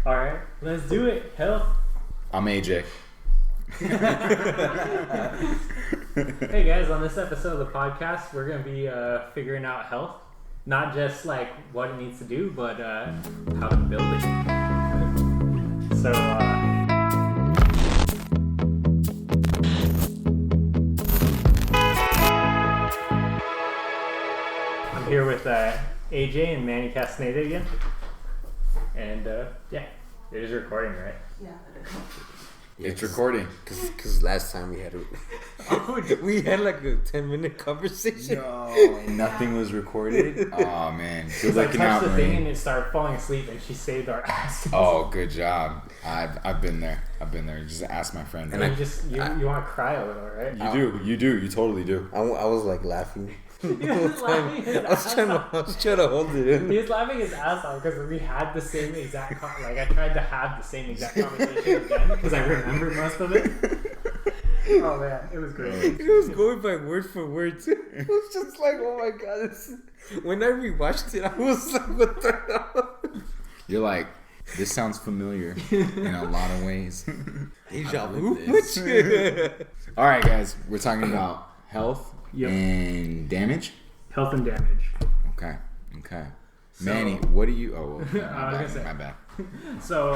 All right, let's do it. Health. I'm AJ. Hey guys, on this episode of the podcast, we're gonna be figuring out health, not just like what it needs to do, but how to build it. So. I'm here with AJ and Manny Castaneda again. And yeah, it is recording, right? Yeah. It's recording. Cause last time we had like a 10-minute conversation. No, nothing was recorded. Oh man, good I looking touched out, the thing and Marie. it started falling asleep, and she saved our asses. Oh, good job. I've been there. Just ask my friend. And you want to cry a little, right? You do. You totally do. I was like laughing. He was laughing his I was ass trying off. to hold it in. He was laughing his ass off because we had the same exact I tried to have the same exact conversation again because I remember most of it. Oh man, it was great. It was going by word for word too. It was just like, oh my god. When I rewatched it, I was like, what the hell? You're like, this sounds familiar in a lot of ways. Deja I've vu. lived this. All right, guys, we're talking about health Yep. and damage. Health and damage. Okay. So- Manny, what do you? Oh, well, I was gonna say. my bad. So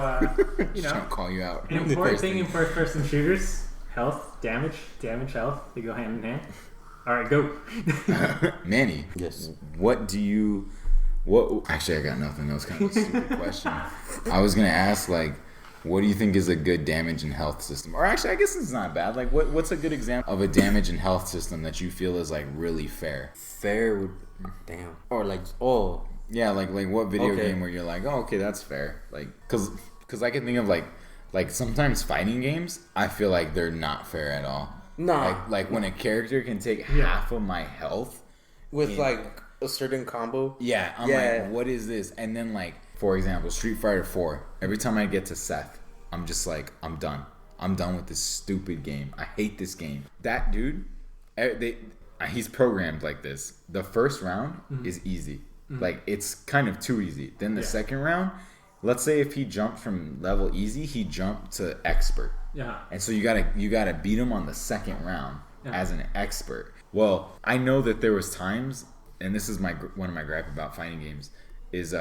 you Just know, trying to call you out. an important thing in first-person shooters: health, damage, health. They go hand in hand. All right, go. Manny. Yes. What? Actually, I got nothing. That was kind of a stupid question. I was gonna ask, like, what do you think is a good damage and health system? Or actually, I guess it's not bad. Like, what's a good example of a damage and health system that you feel is like really fair? Fair would, damn. Or like, Yeah, like what video Okay. game where you're like, oh, okay, that's fair. Like, cause I can think of like sometimes fighting games, I feel like they're not fair at all. Nah. Like when a character can take half of my health with in- like a certain combo. Yeah, I'm Yeah. like, what is this? And then like, for example, Street Fighter 4. Every time I get to Seth, I'm just like, I'm done. I'm done with this stupid game. I hate this game. That dude, he's programmed like this. The first round is easy. Like, it's kind of too easy. Then the second round, let's say if he jumped from level easy, he jumped to expert. Yeah. And so you gotta beat him on the second round as an expert. Well, I know that there was times, and this is one of my gripe about fighting games, is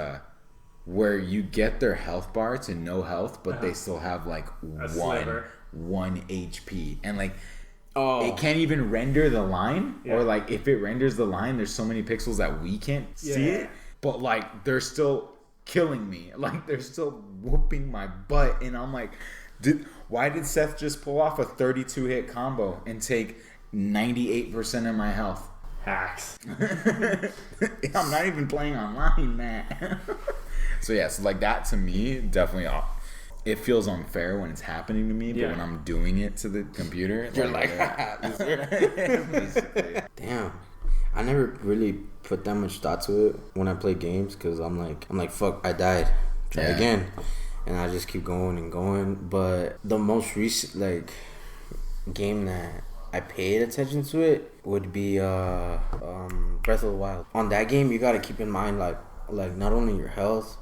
where you get their health bar to no health, but they still have like one HP, and like it can't even render the line, or like if it renders the line, there's so many pixels that we can't see it, but like they're still killing me, like they're still whooping my butt, and I'm like, why did Seth just pull off a 32 hit combo and take 98% of my health? Hacks. I'm not even playing online, man. So like that to me, definitely, it feels unfair when it's happening to me, but when I'm doing it to the computer, You're like, damn. I never really put that much thought to it when I play games, because I'm like, fuck, I died. Try again. And I just keep going and going. But the most recent like game that I paid attention to it would be Breath of the Wild. On that game, you gotta keep in mind like not only your health,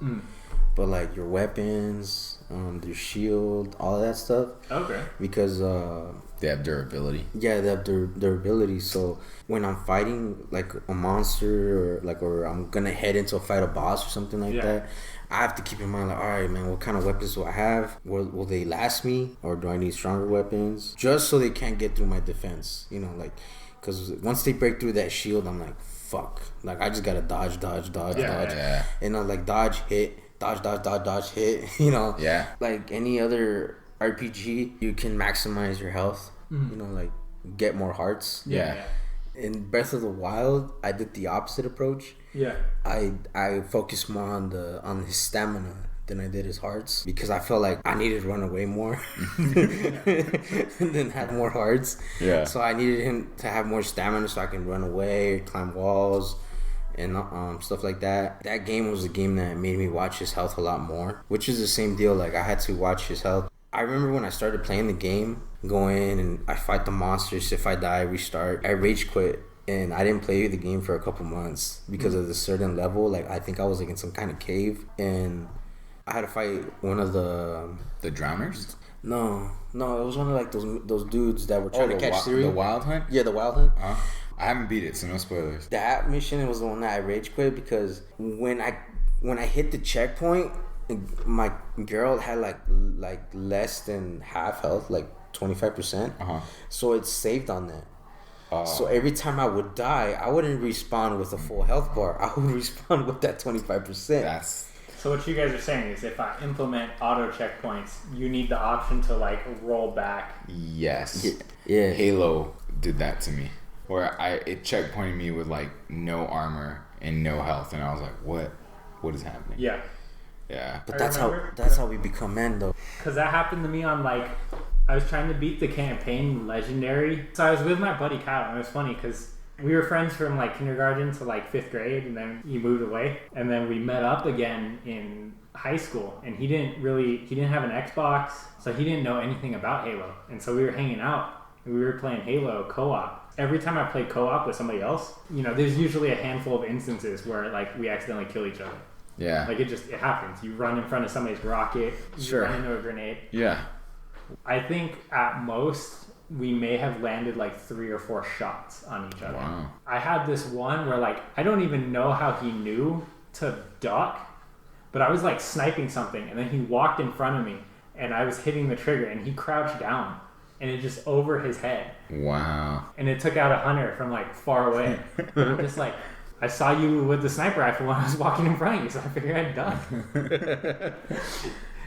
but like your weapons, your shield, all of that stuff. Okay. Because they have durability. Yeah, they have durability. So when I'm fighting like a monster, or I'm gonna head into a fight a boss or something like that, I have to keep in mind, like, all right, man, what kind of weapons do I have? Will they last me, or do I need stronger weapons? Just so they can't get through my defense, you know, like, because once they break through that shield, I'm like, fuck, like I just gotta dodge, and I'm like dodge, hit, hit, you know, like any other RPG, you can maximize your health, you know, like get more hearts. In Breath of the Wild, I did the opposite approach. I focused more on his stamina than I did his hearts, because I felt like I needed to run away more than have more hearts. So I needed him to have more stamina so I can run away, climb walls, and stuff like that. That game was a game that made me watch his health a lot more, which is the same deal. Like, I had to watch his health. I remember when I started playing the game, go in and I fight the monsters. If I die, I restart. I rage quit, and I didn't play the game for a couple months because of the certain level. Like, I think I was like in some kind of cave, and I had to fight one of the drowners. No, it was one of like those dudes that were trying to catch Siri. The Wild Hunt. Yeah, the Wild Hunt. I haven't beat it, so no spoilers. That mission was the one that I rage quit because when I hit the checkpoint, my girl had like less than half health, like 25%. So it saved on that. So every time I would die, I wouldn't respawn with a full health bar. I would respawn with that 25%. So what you guys are saying is if I implement auto checkpoints, you need the option to like roll back. Yes. Yeah. Halo did that to me, where it checkpointed me with like no armor and no health, and I was like, what is happening? Yeah. Yeah. But that's how we become men, though. Because that happened to me on like, I was trying to beat the campaign legendary. So I was with my buddy Kyle, and it was funny because we were friends from like kindergarten to like 5th grade, and then he moved away, and then we met up again in high school, and he didn't have an Xbox, so he didn't know anything about Halo, and so we were hanging out and we were playing Halo co-op. Every time I play co-op with somebody else, there's usually a handful of instances where like we accidentally kill each other. Yeah. Like it happens. You run in front of somebody's rocket, you run into a grenade. Yeah. I think at most we may have landed like 3 or 4 shots on each other. Wow. I had this one where like I don't even know how he knew to duck, but I was like sniping something, and then he walked in front of me, and I was hitting the trigger, and he crouched down, and it just over his head. Wow. And it took out a hunter from like far away. But I'm just like, I saw you with the sniper rifle when I was walking in front of you, so I figured I'd duck.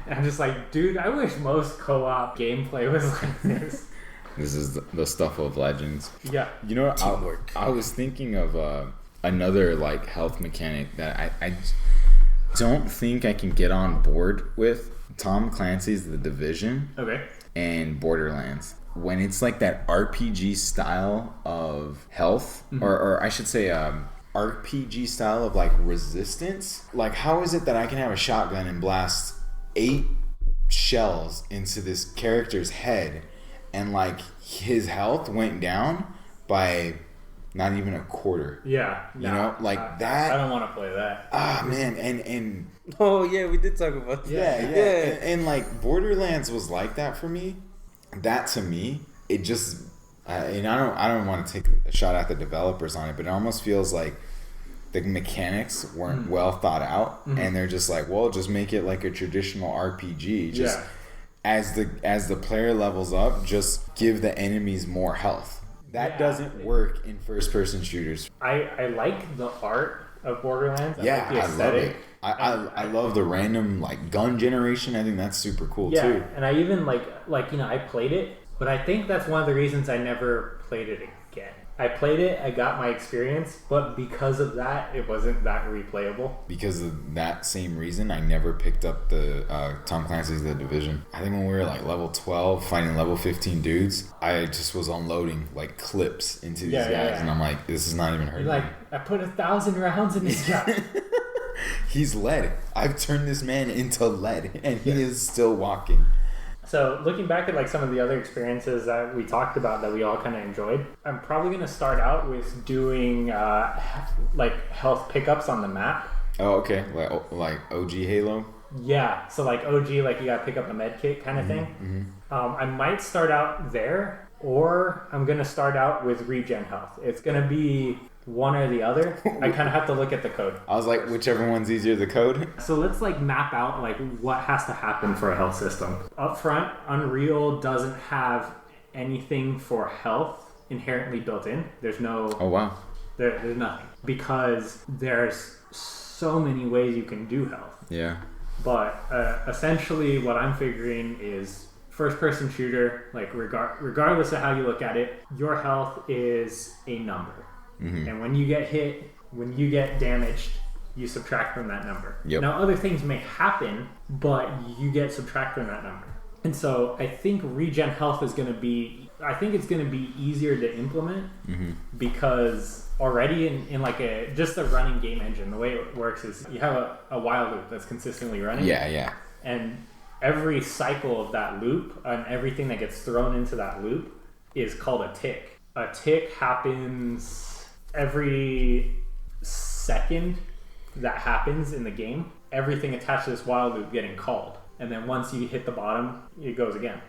And I'm just like, dude, I wish most co-op gameplay was like this. This is the stuff of legends. Yeah. You know what? Teamwork. I was thinking of another like health mechanic that I don't think I can get on board with. Tom Clancy's The Division. Okay. And Borderlands. When it's like that RPG style of health, or I should say RPG style of like resistance. Like, how is it that I can have a shotgun and blast 8 shells into this character's head, and like his health went down by not even a quarter? Yeah. You know, like that. I don't want to play that. Man, and oh yeah, we did talk about that. Yeah. And like Borderlands was like that for me. That to me, it just and I don't want to take a shot at the developers on it, but it almost feels like the mechanics weren't well thought out, and they're just like, well, just make it like a traditional RPG. Just as the player levels up, just give the enemies more health. That doesn't work in first person shooters. I like the art of Borderlands. I like the aesthetic. I love it. I love the random like gun generation. I think that's super cool too. Yeah, and I even like I played it, but I think that's one of the reasons I never played it again. I played it, I got my experience, but because of that, it wasn't that replayable. Because of that same reason, I never picked up the Tom Clancy's The Division. I think when we were like level 12, fighting level 15 dudes, I just was unloading like clips into these guys, and I'm like, this is not even hurting. Like, I put 1,000 rounds in this guy. He's lead. I've turned this man into lead, and he is still walking. So looking back at like some of the other experiences that we talked about that we all kind of enjoyed, I'm probably going to start out with doing like health pickups on the map. Oh, okay. Like OG Halo? Yeah. So like OG, like you got to pick up a med kit kind of thing. I might start out there, or I'm going to start out with Regen Health. It's going to be one or the other. I kind of have to look at the code. I was like, whichever one's easier, the code. So let's like map out like what has to happen for a health system. Up front, Unreal doesn't have anything for health inherently built in. There's no... Oh, wow. There's nothing. Because there's so many ways you can do health. Yeah. But essentially what I'm figuring is first-person shooter, like regardless of how you look at it, your health is a number. And when you get hit, when you get damaged, you subtract from that number. Yep. Now, other things may happen, but you get subtracted from that number. And so I think Regen Health is going to be, I think it's going to be easier to implement because already in like just a running game engine, the way it works is you have a while loop that's consistently running. Yeah. And every cycle of that loop and everything that gets thrown into that loop is called a tick. A tick happens every second that happens in the game. everything attached to this while loop getting called. And then once you hit the bottom, it goes again.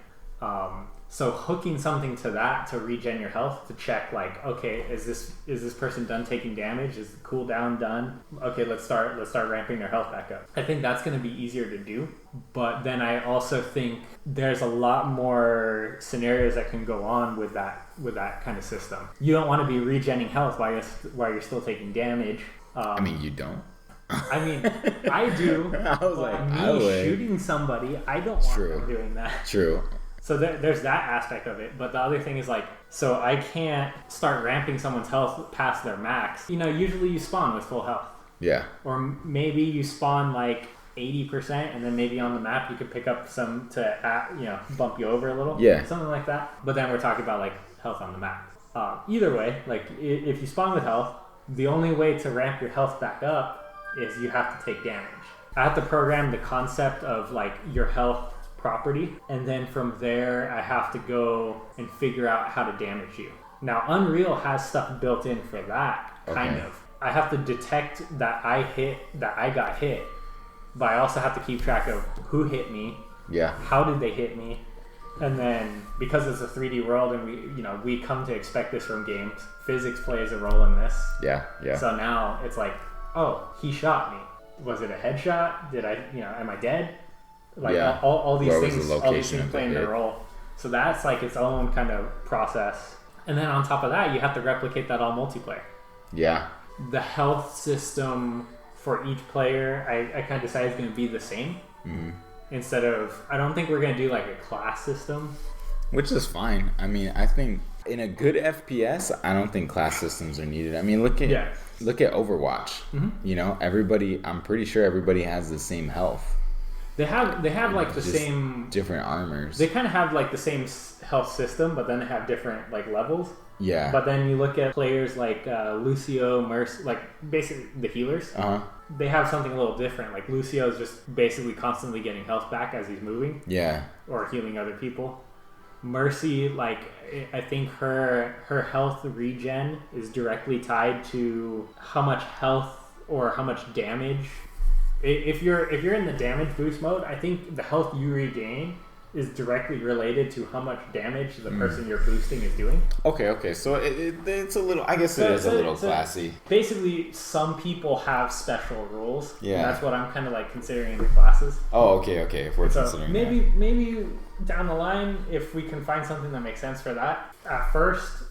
So hooking something to that to regen your health, to check like, okay, is this person done taking damage? Is the cooldown done? Okay, let's start ramping their health back up. I think that's going to be easier to do, but then I also think there's a lot more scenarios that can go on with that kind of system. You don't want to be regenning health while you're still taking damage. I mean, you don't. I mean, I do. I was but like, shooting somebody, I don't want them doing that. True. So there's that aspect of it. But the other thing is like, so I can't start ramping someone's health past their max. You know, usually you spawn with full health. Yeah. Or maybe you spawn like 80%, and then maybe on the map you could pick up some to bump you over a little. Yeah. Something like that. But then we're talking about like health on the map. Either way, like if you spawn with health, the only way to ramp your health back up is you have to take damage. I have to program the concept of like your health property, and then from there I have to go and figure out how to damage you. Now Unreal has stuff built in for that, kind of. I have to detect that I got hit, but I also have to keep track of who hit me, how did they hit me, and then because it's a 3D world and we come to expect this from games, physics plays a role in this. Yeah. So now it's like, oh, he shot me. Was it a headshot? Am I dead? Like all these things play in their role. So that's like its own kind of process. And then on top of that, you have to replicate that on multiplayer. Yeah. The health system for each player, I kind of decided is going to be the same. Mm-hmm. Instead of, I don't think we're going to do like a class system. Which is fine. I mean, I think in a good FPS, I don't think class systems are needed. I mean, look at Overwatch. Mm-hmm. I'm pretty sure everybody has the same health. They have like the same different armors. They kind of have like the same health system, but then they have different like levels. Yeah. But then you look at players like Lucio Mercy, like basically the healers. They have something a little different. Like Lucio is just basically constantly getting health back as he's moving. Yeah. Or healing other people. Mercy, like I think her health regen is directly tied to how much health or how much damage. If you're in the damage boost mode, I think the health you regain is directly related to how much damage the person you're boosting is doing. Okay. So it's a little, I guess it is a little classy. Basically, some people have special rules. Yeah. That's what I'm kind of like considering in the classes. Oh, okay. If we're considering maybe down the line, if we can find something that makes sense for that. At first,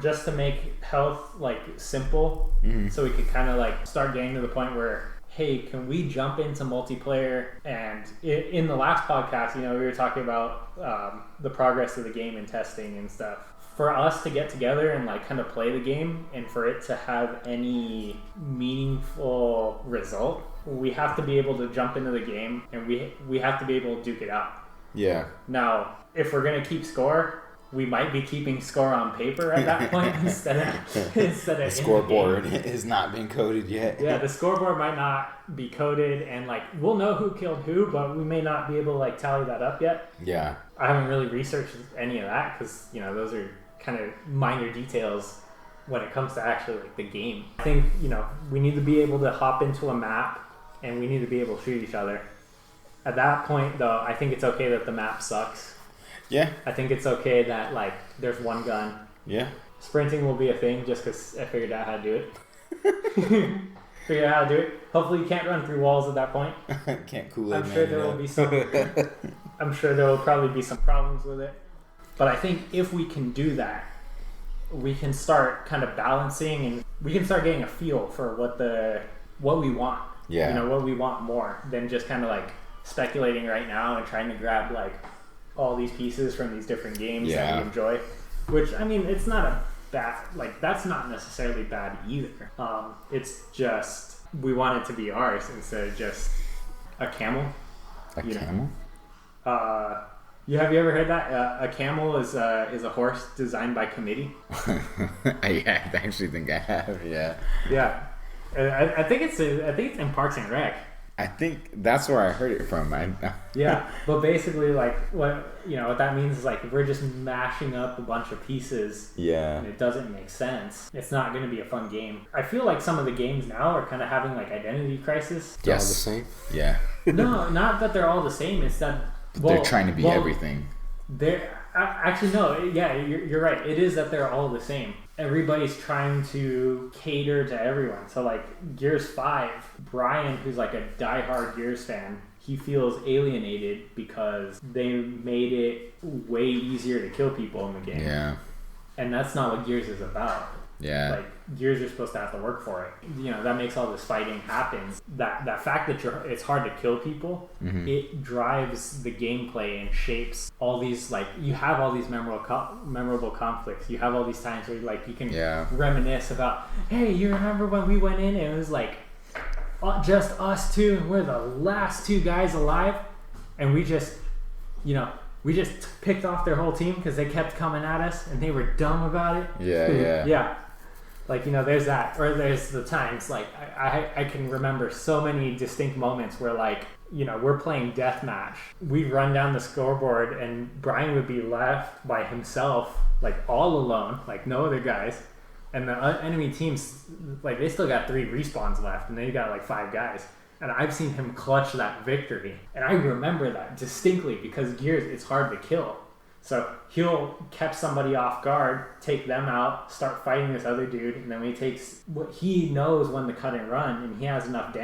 just to make health like simple, so we could kind of like start getting to the point where, hey, can we jump into multiplayer? And in the last podcast, we were talking about the progress of the game and testing and stuff. For us to get together and like kind of play the game and for it to have any meaningful result, we have to be able to jump into the game and we have to be able to duke it out. Yeah. Now, if we're going to keep score, we might be keeping score on paper at that point instead of the scoreboard has not been coded yet. Yeah, the scoreboard might not be coded, and like we'll know who killed who, but we may not be able to like tally that up yet. Yeah, I haven't really researched any of that because those are kind of minor details when it comes to actually like the game. I think we need to be able to hop into a map and we need to be able to shoot each other. At that point, though, I think it's okay that the map sucks. Yeah. I think it's okay that, like, there's one gun. Yeah. Sprinting will be a thing just because I figured out how to do it. Figured out how to do it. Hopefully you can't run through walls at that point. Can't Kool-Aid I'm sure there will be some... I'm sure there will probably be some problems with it. But I think if we can do that, we can start kind of balancing and we can start getting a feel for what we want. Yeah. What we want more than just kind of, like, speculating right now and trying to grab, like, all these pieces from these different games that we enjoy, which I mean it's not a bad, like that's not necessarily bad either. It's just we want it to be ours instead of just a camel. Camel? Have you ever heard that a camel is a horse designed by committee? I actually think I have. Yeah I think it's in Parks and Rec. I think that's where I heard it from. Yeah, but basically, like, what that means is, like, if we're just mashing up a bunch of pieces, and it doesn't make sense, it's not going to be a fun game. I feel like some of the games now are kind of having, like, identity crisis. They're all the same? Yeah. No, not that they're all the same. It's that they're trying to be everything. They're actually no. Yeah, you're right. It is that they're all the same. Everybody's trying to cater to everyone. So, like, Gears 5, Brian, who's like a diehard Gears fan, he feels alienated because they made it way easier to kill people in the game. Yeah. And that's not what Gears is about. Yeah. Like, Gears, you're supposed to have to work for it. That makes all this fighting happen. That fact that it's hard to kill people, it drives the gameplay and shapes all these, like, you have all these memorable conflicts. You have all these times where, like, you can reminisce about, hey, you remember when we went in and it was like just us two and we're the last two guys alive, and we just picked off their whole team because they kept coming at us and they were dumb about it. Yeah. Like, there's that. Or there's the times, like, I can remember so many distinct moments where, like, we're playing deathmatch. We'd run down the scoreboard and Brian would be left by himself, like, all alone, like, no other guys. And the enemy teams, like, they still got 3 respawns left and they got, like, 5 guys. And I've seen him clutch that victory. And I remember that distinctly because Gears, it's hard to kill. So he'll catch somebody off guard, take them out, start fighting this other dude, and then when he takes what he knows when to cut and run, and he has enough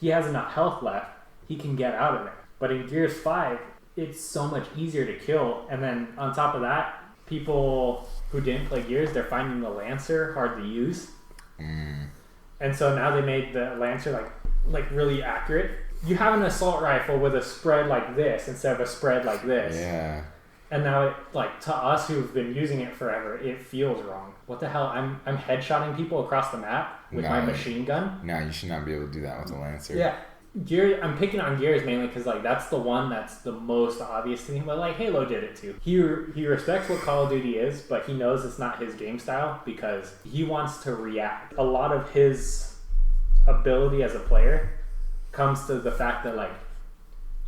he has enough health left, he can get out of there. But in Gears 5, it's so much easier to kill. And then on top of that, people who didn't play Gears, they're finding the Lancer hard to use. And so now they made the Lancer like really accurate. You have an assault rifle with a spread like this instead of a spread like this. Yeah. And now, to us who've been using it forever, it feels wrong. What the hell? I'm headshotting people across the map with my machine gun. No, you should not be able to do that with a Lancer. Yeah. Gears, I'm picking on Gears mainly because, like, that's the one that's the most obvious to me. But, like, Halo did it too. He respects what Call of Duty is, but he knows it's not his game style because he wants to react. A lot of his ability as a player comes to the fact that, like,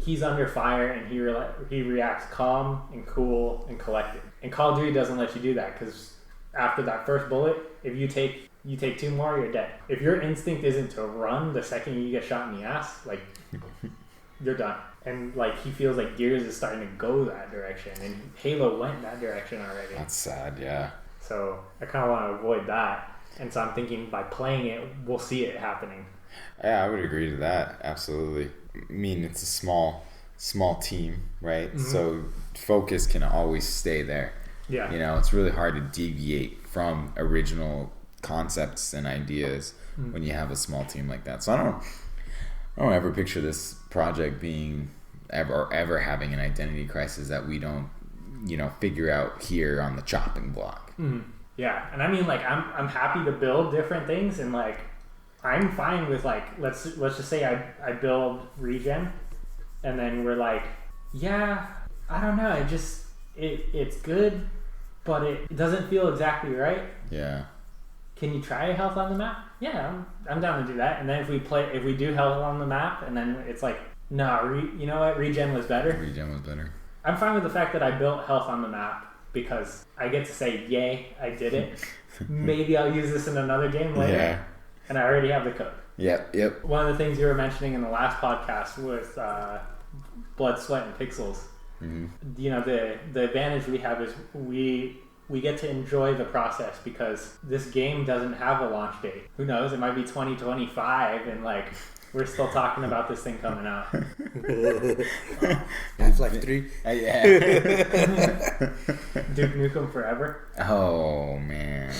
he's under fire and he reacts calm and cool and collected. And Call of Duty doesn't let you do that because after that first bullet, if you take 2 more, you're dead. If your instinct isn't to run the second you get shot in the ass, like, you're done. And, like, he feels like Gears is starting to go that direction, and Halo went that direction already. That's sad, yeah. So I kind of want to avoid that, and so I'm thinking by playing it, we'll see it happening. Yeah, I would agree to that. Absolutely. I mean, it's a small team, right? So focus can always stay there. Yeah. It's really hard to deviate from original concepts and ideas when you have a small team like that. So I don't ever picture this project being ever having an identity crisis that we don't, figure out here on the chopping block. Yeah, and I mean, like, I'm happy to build different things, and, like, I'm fine with, like, let's just say I build Regen, and then we're like, yeah, I don't know, it's good, but it doesn't feel exactly right. Yeah. Can you try health on the map? Yeah, I'm down to do that. And then if we do health on the map, and then it's like, no, you know what, Regen was better. Regen was better. I'm fine with the fact that I built health on the map because I get to say, yay, I did it. Maybe I'll use this in another game later. Yeah. And I already have the code. Yep. One of the things you were mentioning in the last podcast was blood, sweat, and pixels. The advantage we have is we get to enjoy the process because this game doesn't have a launch date. Who knows? It might be 2025 and, like, we're still talking about this thing coming out. Half-Life 3. Yeah. Duke Nukem Forever. Oh, man.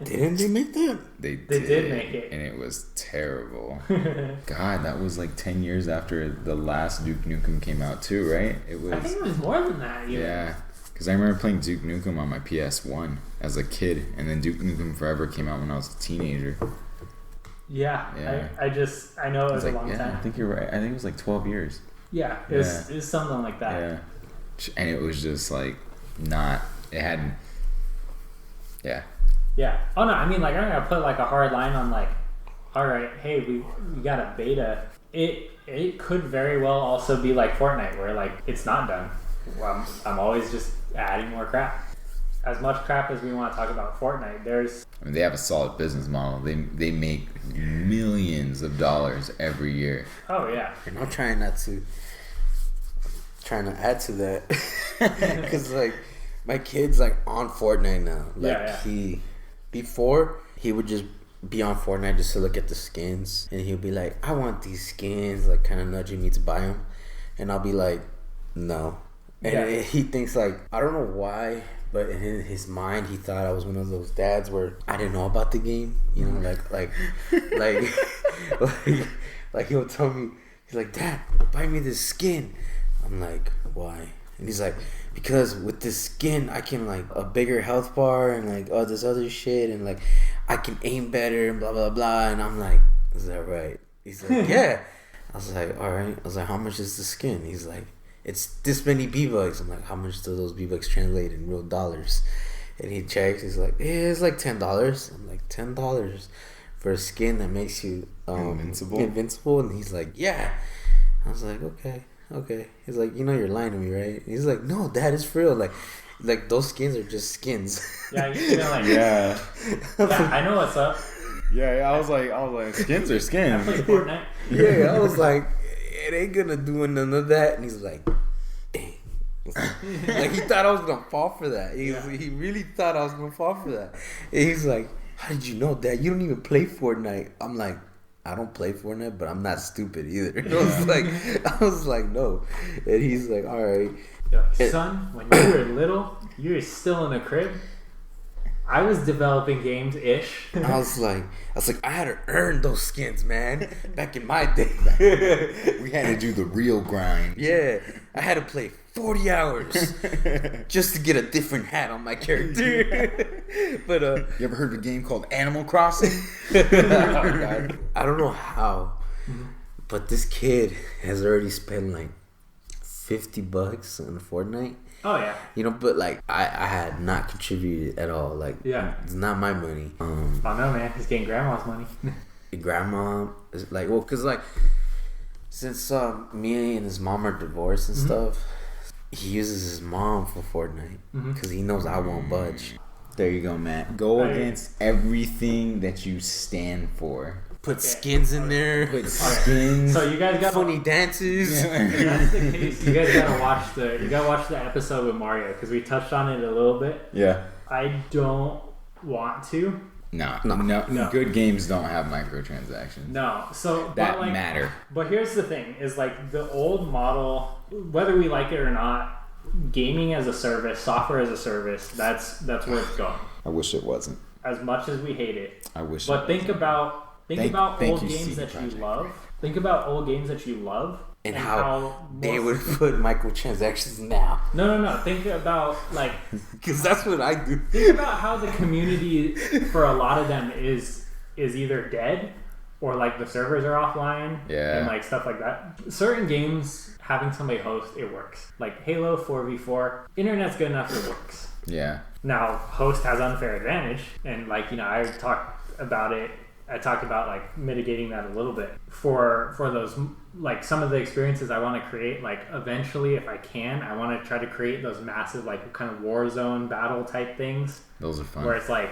Didn't they make that? They did make it. And it was terrible. God, that was like 10 years after the last Duke Nukem came out too, right? I think it was more than that even. Yeah. Because I remember playing Duke Nukem on my PS1 as a kid, and then Duke Nukem Forever came out when I was a teenager. Yeah. I know it was a long time. I think you're right. I think it was like 12 years. Yeah, it was something like that. Yeah. And it was just like it hadn't. Yeah. Yeah. Oh no, I mean, like, I'm gonna put like a hard line on, like, all right, hey, we got a beta It could very well also be like Fortnite, where like it's not done. Well, I'm always just adding more crap. As much crap as we want to talk about Fortnite, I mean, they have a solid business model. They make millions of dollars every year. Oh yeah. And I'm trying to add to that, because like my kid's like on Fortnite now. Like before he would just be on Fortnite just to look at the skins, and he'll be like, I want these skins, like kind of nudging me to buy them, and I'll be like, no. And he thinks like, I don't know why, but in his mind he thought I was one of those dads where I didn't know about the game, you know, like he'll tell me, he's like, Dad, buy me this skin. I'm like, why? And he's like, because with this skin I can like a bigger health bar and like all this other shit, and like I can aim better and blah blah blah. And I'm like, is that right? He's like, yeah. I was like, all right. I was like, how much is the skin? He's like, it's this many V-Bucks. I'm like, how much do those V-Bucks translate in real dollars? And he checks. He's like, yeah, it's like $10. I'm like, $10 for a skin that makes you invincible? And he's like, yeah. I was like, okay. He's like, you know you're lying to me, right? He's like, no, Dad, it's for real. Like those skins are just skins. Yeah, you know, like Yeah, I know what's up. I was like, skins are skins. I play Fortnite. Yeah, I was like, it ain't gonna do none of that. And he's like, dang. Like he thought I was gonna fall for that. He really thought I was gonna fall for that. And he's like, how did you know, Dad? You don't even play Fortnite. I'm like, I don't play Fortnite, but I'm not stupid either. I was like, no. And he's like, all right. You're like, son, when you were little, you were still in the crib. I was developing games-ish. I was like, I had to earn those skins, man. Back in my day. We had to do the real grind. Yeah. I had to play 40 hours just to get a different hat on my character. But you ever heard of a game called Animal Crossing? I don't know how, but this kid has already spent like $50 on Fortnite. Oh yeah. You know, but like I had not contributed at all. Like, it's not my money. Oh no, man, he's getting grandma's money. Grandma is like, well, cause like since me and his mom are divorced and stuff, he uses his mom for Fortnite because he knows I won't budge. There you go, Matt. Go against everything that you stand for. Put skins in there. Put skins. So you guys got funny dances. If that's the case, you guys gotta watch the episode with Mario, because we touched on it a little bit. Yeah. I don't want to. No. Good games don't have microtransactions. No. So that matter. But here's the thing: is like the old model, whether we like it or not, gaming as a service, software as a service. That's where it's going. I wish it wasn't. As much as we hate it. I wish. But think about old games that you love. Think about old games that you love. And how they would put microtransactions now. No. Think about, like... Because that's what I do. Think about how the community, for a lot of them, is either dead or, like, the servers are offline. Yeah. And, like, stuff like that. Certain games, having somebody host, it works. Like, Halo 4v4, internet's good enough, it works. Yeah. Now, host has unfair advantage. And, like, you know, I talked about like mitigating that a little bit for those, like some of the experiences I want to create. Like eventually, if I can, I want to try to create those massive like kind of war zone battle type things. Those are fun. Where it's like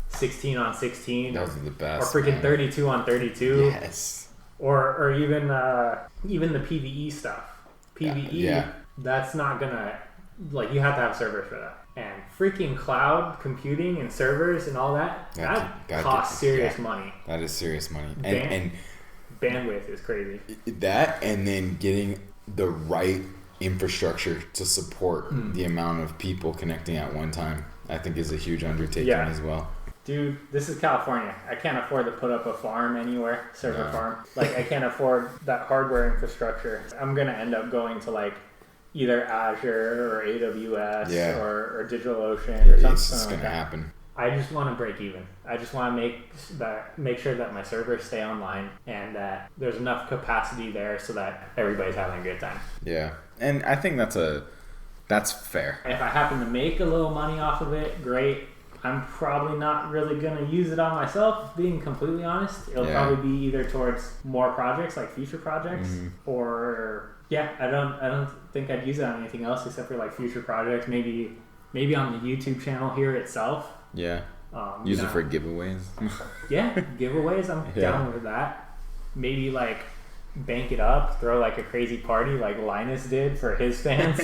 16 on 16. Those are the best. Or freaking 32 on 32. Yes. Or even the PvE stuff. PvE, that's not gonna, like, you have to have servers for that. And freaking cloud computing and servers and all that costs serious money. That is serious money. And bandwidth is crazy. That, and then getting the right infrastructure to support the amount of people connecting at one time, I think is a huge undertaking as well. Dude, this is California. I can't afford to put up a farm anywhere, server farm. Like, I can't afford that hardware infrastructure. I'm going to end up going to, like, either Azure or AWS or DigitalOcean or something. It's going to happen. I just want to break even. I just want to make sure that my servers stay online and that there's enough capacity there so that everybody's having a good time. Yeah. And I think that's fair. And if I happen to make a little money off of it, great. I'm probably not really gonna use it on myself, being completely honest. It'll probably be either towards more projects, like future projects, or I don't think I'd use it on anything else except for like future projects. Maybe on the YouTube channel here itself. Yeah. Use it for giveaways. Giveaways. I'm down with that. Maybe like bank it up, throw like a crazy party like Linus did for his fans.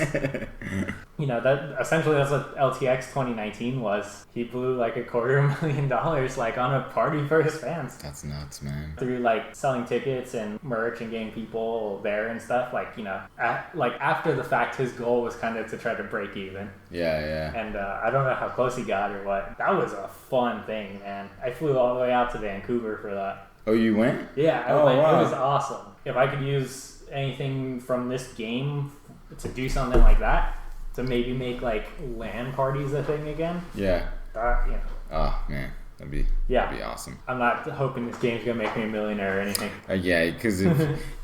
That essentially that's what LTX 2019 was. He blew like $250,000 like on a party for his fans. That's nuts, man. Through like selling tickets and merch and getting people there and stuff. Like after the fact, his goal was kind of to try to break even. Yeah. And I don't know how close he got or what. That was a fun thing, man. I flew all the way out to Vancouver for that. Oh, you went? Yeah, I went. Wow. It was awesome. If I could use anything from this game to do something like that, to maybe make like LAN parties a thing again. Yeah. Oh man, that'd be awesome. I'm not hoping this game's gonna make me a millionaire or anything. Because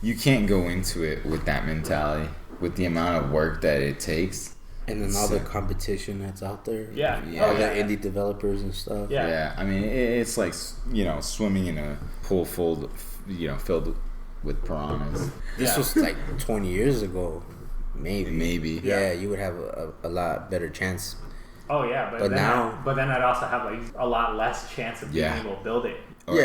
you can't go into it with that mentality, with the amount of work that it takes. And then all the competition that's out there. All the indie developers and stuff. Yeah. I mean, it's like, swimming in a pool filled with piranhas. This was like 20 years ago. Maybe. Yeah, you would have a lot better chance. Oh yeah, but then I'd also have like a lot less chance of being able to build it. Or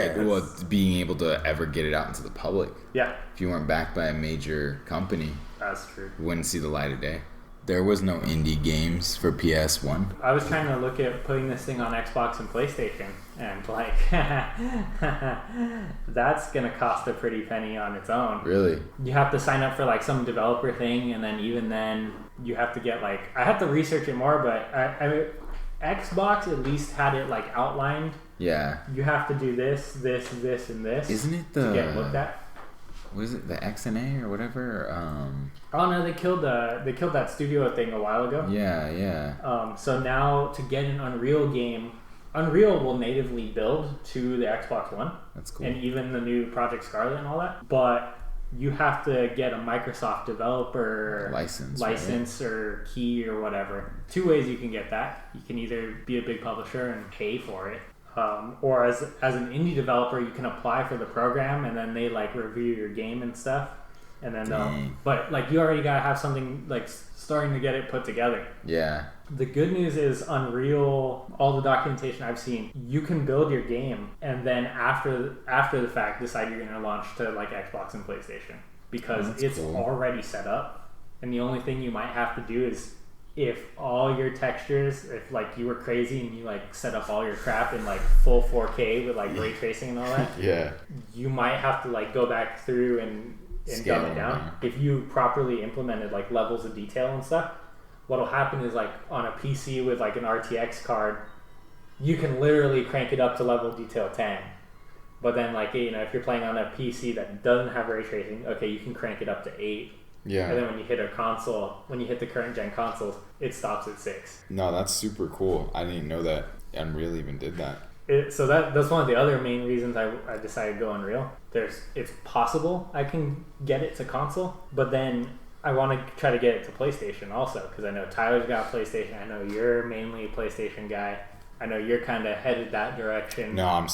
being able to ever get it out into the public. Yeah. If you weren't backed by a major company, that's true. You wouldn't see the light of day. There was no indie games for PS1. I was trying to look at putting this thing on Xbox and PlayStation, and like, that's gonna cost a pretty penny on its own. Really? You have to sign up for like some developer thing, and then even then, you have to get like, I have to research it more, but Xbox at least had it like outlined. Yeah. You have to do this, and this. Isn't it to get looked at? Was it the XNA or whatever? Oh no, they killed that studio thing a while ago. Yeah. So now to get an Unreal game, Unreal will natively build to the Xbox One. That's cool. And even the new Project Scarlet and all that. But you have to get a Microsoft developer license right? Or key or whatever. Two ways you can get that. You can either be a big publisher and pay for it. Or as an indie developer, you can apply for the program and then they like review your game and stuff, and then but like you already gotta have something like starting to get it put together. Yeah. The good news is Unreal, all the documentation I've seen, you can build your game and then after the fact decide you're gonna launch to like Xbox and PlayStation because it's already set up, and the only thing you might have to do is, if all your textures, if like you were crazy and you like set up all your crap in like full 4K with like ray tracing and all that, you might have to like go back through and dumb it down. If you properly implemented like levels of detail and stuff, what'll happen is like on a PC with like an RTX card, you can literally crank it up to level of detail 10. But then like, if you're playing on a PC that doesn't have ray tracing, okay, you can crank it up to 8. Yeah. And then when you hit the current gen consoles, it stops at 6. No, that's super cool. I didn't know that Unreal even did that. So that's one of the other main reasons I decided to go Unreal. It's possible I can get it to console, but then I want to try to get it to PlayStation also, because I know Tyler's got a PlayStation. I know you're mainly a PlayStation guy. I know you're kind of headed that direction. No, I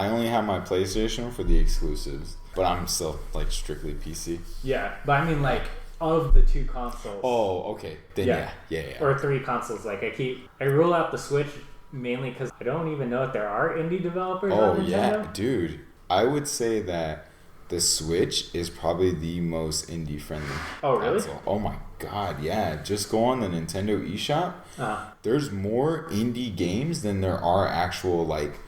only have my PlayStation for the exclusives. But I'm still like strictly PC. Yeah, but I mean like of the 2 consoles. Oh, okay. Then yeah. Or 3 consoles. Like I rule out the Switch mainly because I don't even know if there are indie developers on Nintendo. Yeah, dude. I would say that the Switch is probably the most indie friendly. Oh really? console. Oh my god, yeah. Just go on the Nintendo eShop. There's more indie games than there are actual like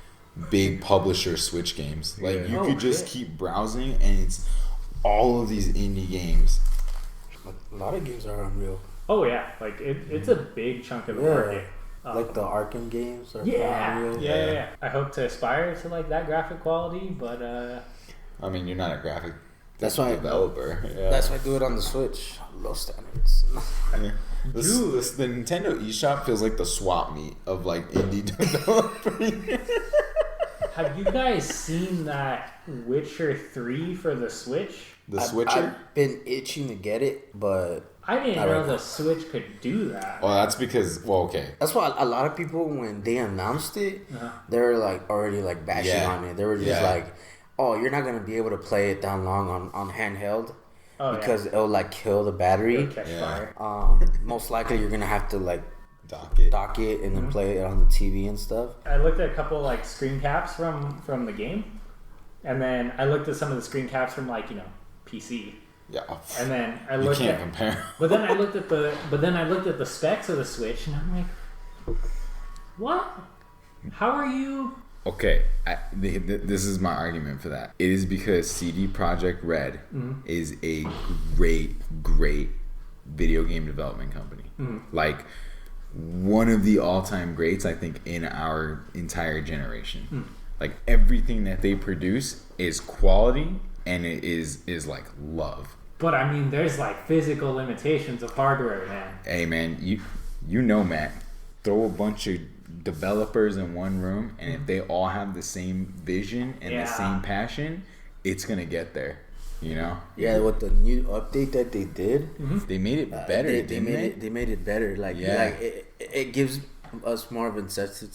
big publisher Switch games. Like you could just keep browsing and it's all of these indie games. A lot of games are Unreal. Oh yeah, like it's a big chunk of the market. Like the Arkham games are Unreal. Yeah. I hope to aspire to like that graphic quality, but I mean, you're not a graphic developer. That's why I do it on the Switch. Low standards. The Nintendo eShop feels like the swap meet of like indie developers. Have you guys seen that Witcher 3 for the Switch? The Switcher? I've been itching to get it, but I didn't Not know right the now. Switch could do that. Well, that's because okay. That's why a lot of people, when they announced it, they were like already like bashing Yeah. on it. They were just like, "Oh, you're not gonna be able to play it that long on handheld because it'll like kill the battery. It'll catch fire. Most likely, you're gonna have to like Dock it. dock it and then play it on the TV and stuff." I looked at a couple like screen caps from the game, and then I looked at some of the screen caps from like PC. Yeah. And then I You looked can't at compare. But then I looked at the specs of the Switch, and I'm like, what? How are you? Okay, this is my argument for that. It is because CD Projekt Red is a great video game development company. Like one of the all-time greats, I think, in our entire generation. Like everything that they produce is quality, and it is like love. But I mean, there's like physical limitations of hardware, man. Hey man, you know, Matt, throw a bunch of developers in one room, and if they all have the same vision and the same passion, it's gonna get there. You know? Yeah, with the new update that they did, They made it better. They made it better. Like it gives us more of an incentive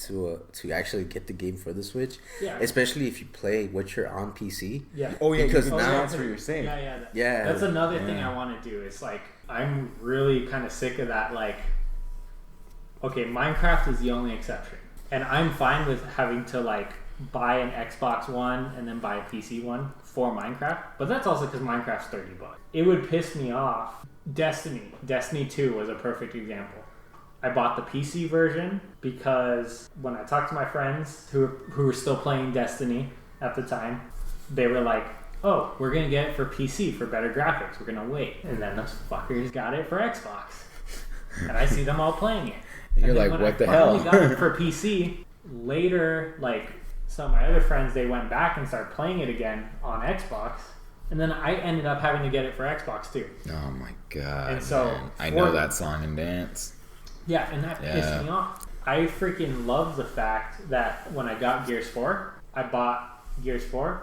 to actually get the game for the Switch. Yeah. Especially if you play Witcher on PC. Yeah. Oh yeah, Because because now- now that's what you're saying. Yeah. That's another thing I want to do. It's like I'm really kind of sick of that. Like, okay, Minecraft is the only exception, and I'm fine with having to like buy an Xbox One and then buy a PC one for Minecraft. But that's also because Minecraft's $30. It would piss me off. Destiny 2 was a perfect example. I bought the PC version because when I talked to my friends who were still playing Destiny at the time, they were like, "Oh, we're gonna get it for PC for better graphics. We're gonna wait." And then those fuckers got it for Xbox, and I see them all playing it. And you're then like, when "What I the finally hell?" got it for PC later. Like some of my other friends, they went back and started playing it again on Xbox. And then I ended up having to get it for Xbox too. Oh my god! And so, man. I know that song and dance. Yeah, and that pissed me off. I freaking love the fact that when I got Gears 4, I bought Gears 4,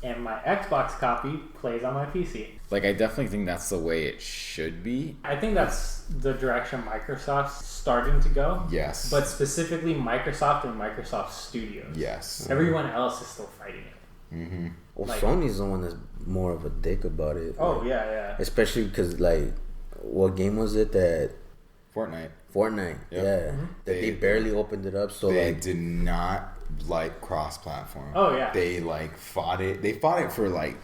and my Xbox copy plays on my PC. Like, I definitely think that's the way it should be. I think that's the direction Microsoft's starting to go. Yes. But specifically Microsoft and Microsoft Studios. Yes. Everyone else is still fighting it. Mm-hmm. Well, like- Sony's the one that's more of a dick about it. Oh, like, yeah. especially because like, what game was it that Fortnite. Fortnite? Yep. Yeah, Mm-hmm. that they barely opened it up. So They like, did not like cross-platform. Oh, yeah. They like fought it. They fought it for like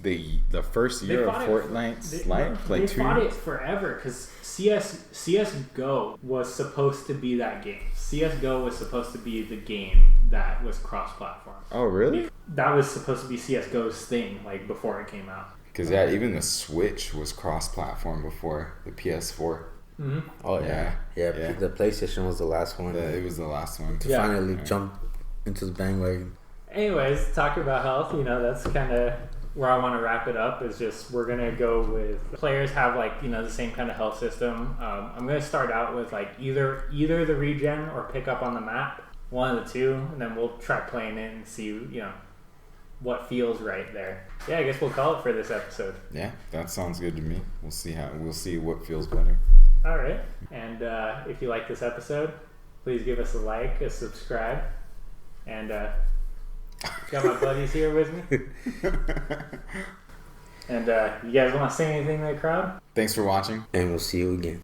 the first year of Fortnite's life. Like they 2 fought years. it forever because CSGO was supposed to be that game. CSGO was supposed to be the game that was cross-platform. Oh really? That was supposed to be CSGO's thing, like before it came out. Because yeah, even the Switch was cross-platform before the PS4. Mm-hmm. oh yeah. Yeah. The PlayStation was the last one It was the last one. to Yeah. finally jump into the bandwagon. Anyways, talking about health, that's kind of where I want to wrap it up. Is just we're gonna go with players have like the same kind of health system. I'm gonna start out with like either the regen or pick up on the map, one of the two, and then we'll try playing it and see what feels right there. Yeah, I guess we'll call it for this episode. Yeah, that sounds good to me. We'll see what feels better. All right, and if you like this episode, please give us a like, a subscribe, and got my buddies here with me. And you guys want to say anything to the crowd? Thanks for watching. And we'll see you again.